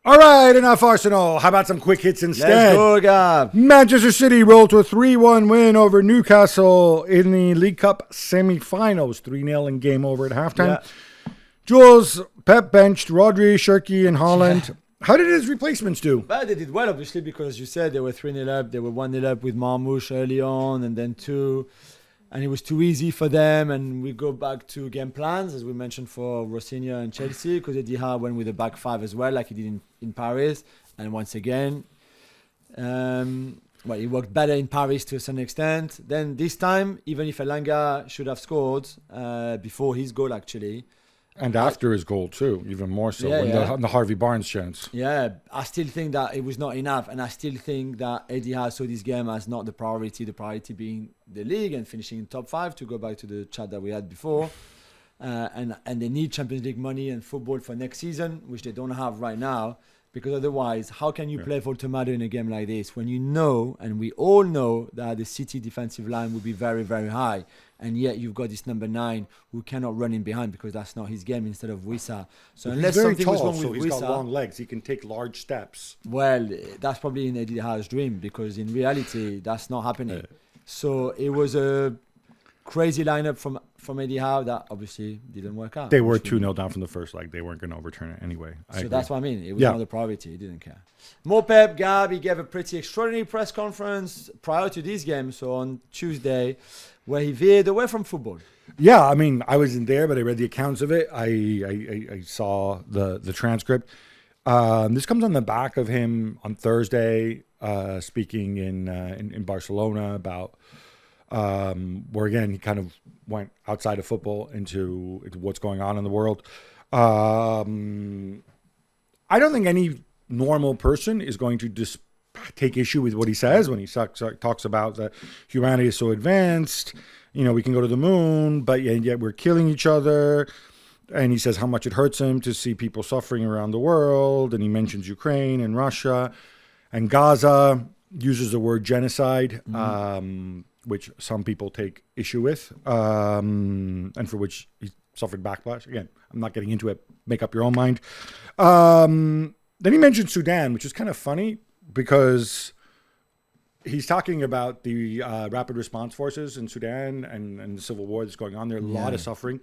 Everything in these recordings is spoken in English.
All right, enough Arsenal. How about some quick hits instead? Let's go, Gab. Manchester City rolled to a 3-1 win over Newcastle in the League Cup semi-finals. 3-0 in game over at halftime. Yeah. Jules, Pep benched Rodri, Shirky, and Haaland. Yeah. How did his replacements do? Well, they did well, obviously, because as you said, they were 3-0 up. They were 1-0 up with Marmouche early on, and then 2. And it was too easy for them. And we go back to game plans, as we mentioned, for Rosario and Chelsea, because Eddie Howe went with a back 5 as well, like he did in Paris. And once again, he worked better in Paris to a certain extent. Then this time, even if Elanga should have scored before his goal, actually. And after his goal, too, even more so, the Harvey Barnes chance. Yeah, I still think that it was not enough. And I still think that Eddie Howe saw this game as not the priority being the league and finishing in top 5, to go back to the chat that we had before. And they need Champions League money and football for next season, which they don't have right now. Because otherwise, how can you play for tomato in a game like this when you know, and we all know, that the City defensive line will be very, very high, and yet you've got this number 9 who cannot run in behind because that's not his game, instead of Wissa. So unless something was wrong with Wissa, he's got long legs. He can take large steps. Well, that's probably in Eddie Howe's dream, because in reality, that's not happening. So it was a crazy lineup from Eddie Howe that obviously didn't work out. They were 2-0 down from the first leg. They weren't going to overturn it anyway. So that's what I mean. It was not the priority. He didn't care. More Pep, Gab, he gave a pretty extraordinary press conference prior to this game, so on Tuesday, where he veered away from football. Yeah, I mean, I wasn't there, but I read the accounts of it. I saw the transcript. This comes on the back of him on Thursday speaking in Barcelona about where, again, he kind of went outside of football into what's going on in the world. I don't think any normal person is going to just take issue with what he says when he talks about that humanity is so advanced. You know, we can go to the moon, but yet we're killing each other. And he says how much it hurts him to see people suffering around the world. And he mentions Ukraine and Russia and Gaza, uses the word genocide, which some people take issue with, and for which he suffered backlash. Again, I'm not getting into it. Make up your own mind. Then he mentioned Sudan, which is kind of funny because he's talking about the rapid response forces in Sudan and the civil war that's going on there. A lot of suffering.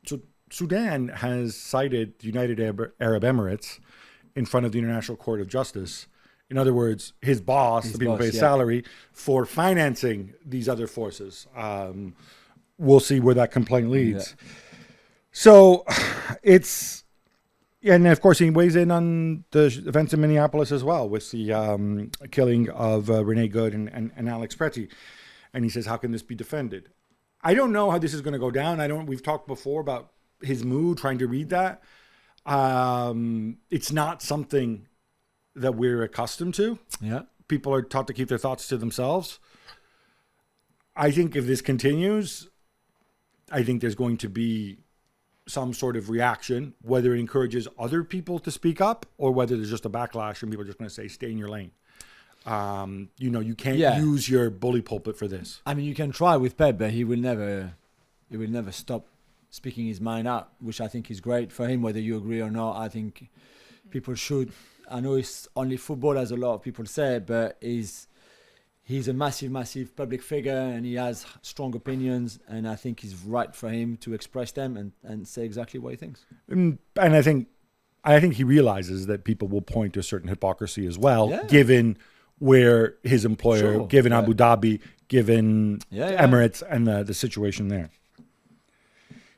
So Sudan has cited the United Arab Emirates in front of the International Court of Justice. In other words, his boss, the people who pay his salary, for financing these other forces. We'll see where that complaint leads. Yeah. So it's, and of course he weighs in on the events in Minneapolis as well, with the killing of Rene Good and Alex Pretty. And he says, how can this be defended? I don't know how this is going to go down. We've talked before about his mood, trying to read that. It's not something that we're accustomed to. Yeah. People are taught to keep their thoughts to themselves. I think if this continues, I think there's going to be some sort of reaction, whether it encourages other people to speak up or whether there's just a backlash and people are just going to say, stay in your lane. You can't use your bully pulpit for this. I mean, you can try with Pep, but he will never stop speaking his mind out, which I think is great for him, whether you agree or not. I think people should. I know it's only football, as a lot of people say, but he's a massive public figure and he has strong opinions, and I think it's right for him to express them and say exactly what he thinks. And I think he realizes that people will point to a certain hypocrisy as well, given where his employer, given Abu Dhabi, given Emirates and the situation there.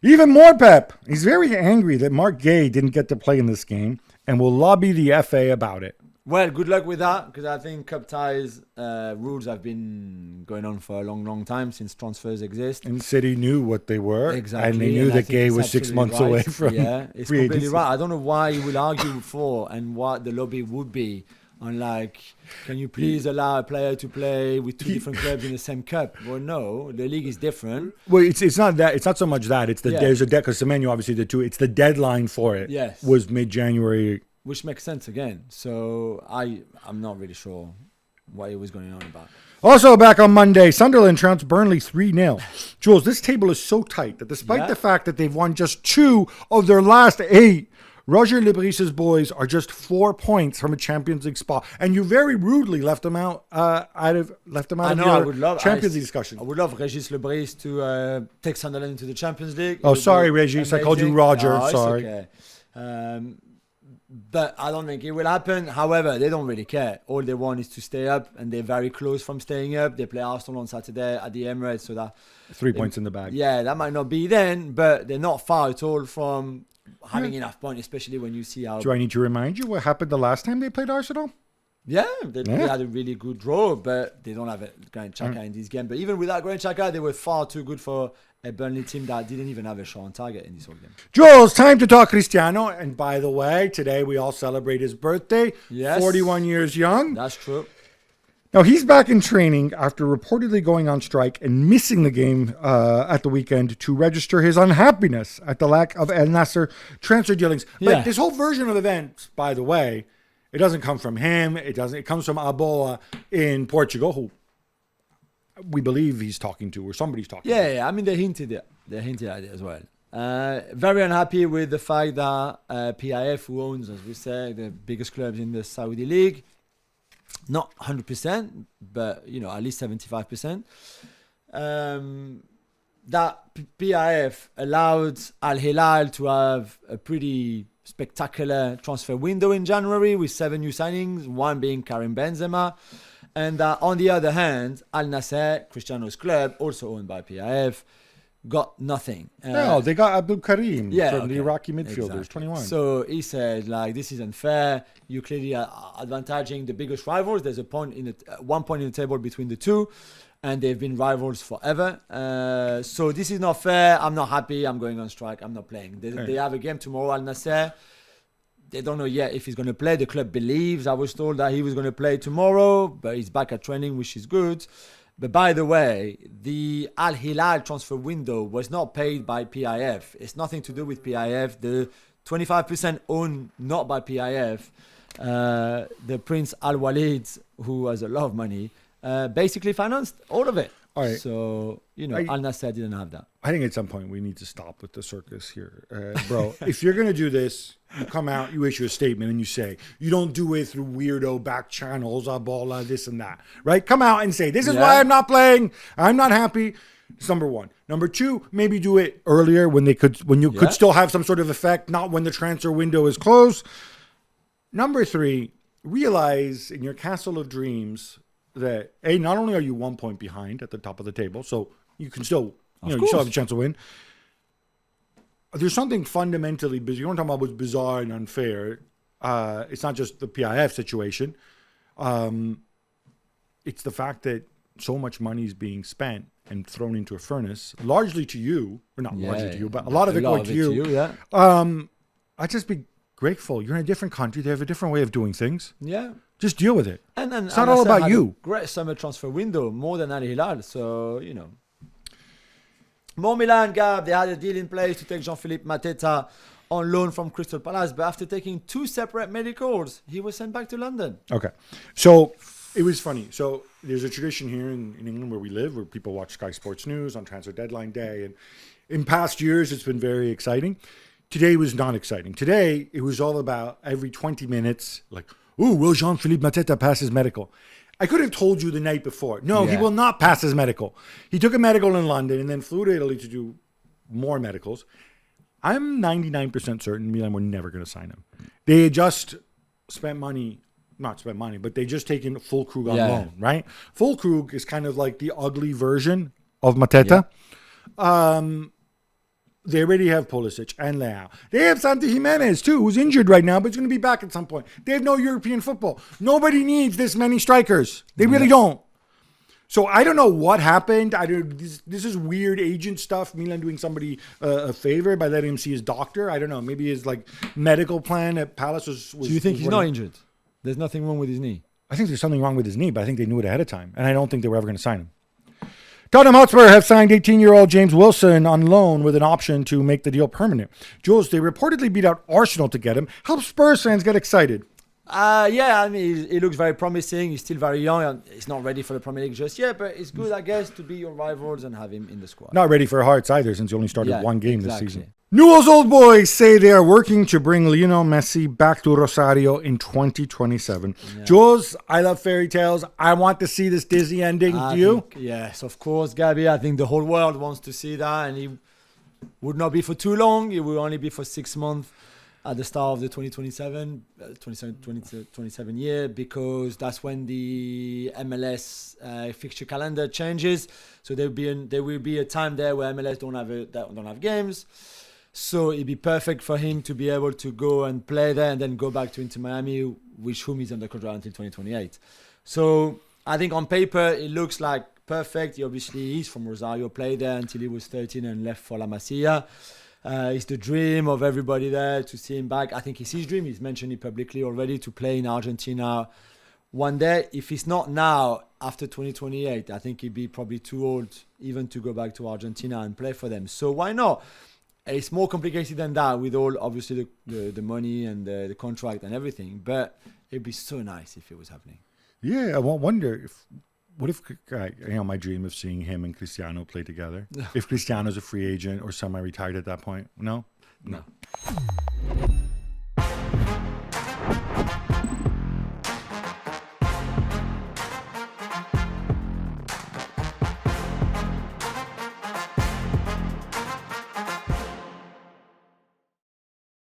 Even more Pep. He's very angry that Marc Guéhi didn't get to play in this game and will lobby the FA about it. Well, good luck with that, because I think cup ties rules have been going on for a long time, since transfers exist. And City knew what they were. Exactly. And they knew that Guéhi was 6 months away from it's completely right. I don't know why you will argue for and what the lobby would be on, like, can you please allow a player to play with two different clubs in the same cup? Well, no, the league is different. Well, it's not that. It's not so much that. It's there's a because Semenyo, obviously it's the deadline for it. Yes. Was mid-January. Which makes sense again. So I'm not really sure what he was going on about. Also back on Monday, Sunderland trounced Burnley 3-0. Jules, this table is so tight that despite the fact that they've won just 2 of their last 8, Roger Lebris's boys are just 4 points from a Champions League spot, and you very rudely left them out of your Champions League discussion. I would love Régis Lebris to take Sunderland into the Champions League. Oh, sorry, Régis. I called you Roger. No, sorry. It's okay. But I don't think it will happen. However, they don't really care. All they want is to stay up, and they're very close from staying up. They play Arsenal on Saturday at the Emirates, so that 3 points in the bag. Yeah, that might not be then, but they're not far at all from having enough points, especially when you see how. Do I need to remind you what happened the last time they played Arsenal? Yeah, they had a really good draw, but they don't have Granit Xhaka in this game. But even without Granit Xhaka, they were far too good for a Burnley team that didn't even have a shot on target in this whole game. Jules, time to talk Cristiano. And by the way, today we all celebrate his birthday. Yes. 41 years young. That's true. Now, he's back in training after reportedly going on strike and missing the game at the weekend to register his unhappiness at the lack of El Nasser transfer dealings. But this whole version of events, by the way, it doesn't come from him. It comes from Aboa in Portugal, who we believe he's talking to, or somebody's talking to. Yeah, I mean, they hinted at it as well. Very unhappy with the fact that PIF, who owns, as we say, the biggest clubs in the Saudi League, not 100%, but at least 75%. That PIF allowed Al Hilal to have a pretty spectacular transfer window in January with 7 new signings, one being Karim Benzema. And on the other hand, Al Nassr, Cristiano's club, also owned by PIF, got nothing. No, they got Abdul Karim from the Iraqi midfielders, exactly. 21. So he said, this is unfair. You clearly are advantaging the biggest rivals. There's a point one point in the table between the two, and they've been rivals forever. So this is not fair. I'm not happy. I'm going on strike. I'm not playing. They have a game tomorrow, Al Nassr. They don't know yet if he's going to play. The club believes, I was told, that he was going to play tomorrow, but he's back at training, which is good. But by the way, the Al Hilal transfer window was not paid by PIF. It's nothing to do with PIF. The 25% owned not by PIF, the Prince Al Walid, who has a lot of money, basically financed all of it. All right. So, Al Nassr didn't have that. I think at some point we need to stop with the circus here. Bro, if you're going to do this, you come out, you issue a statement, and you say, you don't do it through weirdo back channels, Abola, this and that, right? Come out and say, this is why I'm not playing. I'm not happy. It's number one. Number two, maybe do it earlier when you could still have some sort of effect, not when the transfer window is closed. Number three, realize in your castle of dreams that, not only are you 1 point behind at the top of the table, so you can still, you still have a chance to win. There's something fundamentally bizarre. You want to talk about what's bizarre and unfair. It's not just the PIF situation. It's the fact that so much money is being spent and thrown into a furnace, largely to you, or not largely to you, but a lot of it going to you. I'd just be grateful. You're in a different country. They have a different way of doing things. Yeah. Just deal with it. And it's not all about you. Great summer transfer window, more than Al Hilal. So, More Milan, Gab, they had a deal in place to take Jean-Philippe Mateta on loan from Crystal Palace, but after taking 2 separate medicals, he was sent back to London. Okay. So it was funny. So there's a tradition here in England where we live, where people watch Sky Sports News on transfer deadline day. And in past years, it's been very exciting. Today was not exciting. Today, it was all about every 20 minutes, like, ooh, will Jean-Philippe Mateta pass his medical? I could have told you the night before. No, he will not pass his medical. He took a medical in London and then flew to Italy to do more medicals. I'm 99% certain Milan were never going to sign him. They had just but they just taken Füllkrug on loan, right? Füllkrug is kind of like the ugly version of Mateta. Yeah. They already have Pulisic and Leao. They have Santi Jimenez, too, who's injured right now, but he's going to be back at some point. They have no European football. Nobody needs this many strikers. They really don't. So I don't know what happened. This is weird agent stuff. Milan doing somebody a favor by letting him see his doctor. I don't know. Maybe his medical plan at Palace was So you think he's not injured? There's nothing wrong with his knee? I think there's something wrong with his knee, but I think they knew it ahead of time. And I don't think they were ever going to sign him. Tottenham Hotspur have signed 18-year-old James Wilson on loan with an option to make the deal permanent. Jules, they reportedly beat out Arsenal to get him. Help Spurs fans get excited. I mean, he looks very promising. He's still very young. And he's not ready for the Premier League just yet, but it's good, I guess, to be your rivals and have him in the squad. Not ready for Hearts either, since he only started one game this season. Newell's Old Boys say they are working to bring Lionel Messi back to Rosario in 2027. Yeah. Jules, I love fairy tales. I want to see this Disney ending. Do you? Yes, of course, Gabby. I think the whole world wants to see that, and it would not be for too long. It will only be for 6 months at the start of the 2027 year, because that's when the MLS fixture calendar changes. So there will be a time there where MLS don't have games. So it'd be perfect for him to be able to go and play there and then go back to Inter Miami, whom he's under contract until 2028. So I think on paper it looks like perfect. He's from Rosario, played there until he was 13 and left for La Masia. It's the dream of everybody there to see him back. I think it's his dream. He's mentioned it publicly already, to play in Argentina one day. If it's not now, after 2028, I think he'd be probably too old even to go back to Argentina and play for them. So why not? It's more complicated than that, with all obviously the money and the contract and everything. But it'd be so nice if it was happening. Yeah, I wonder what if my dream of seeing him and Cristiano play together. If Cristiano's a free agent or semi-retired at that point, no.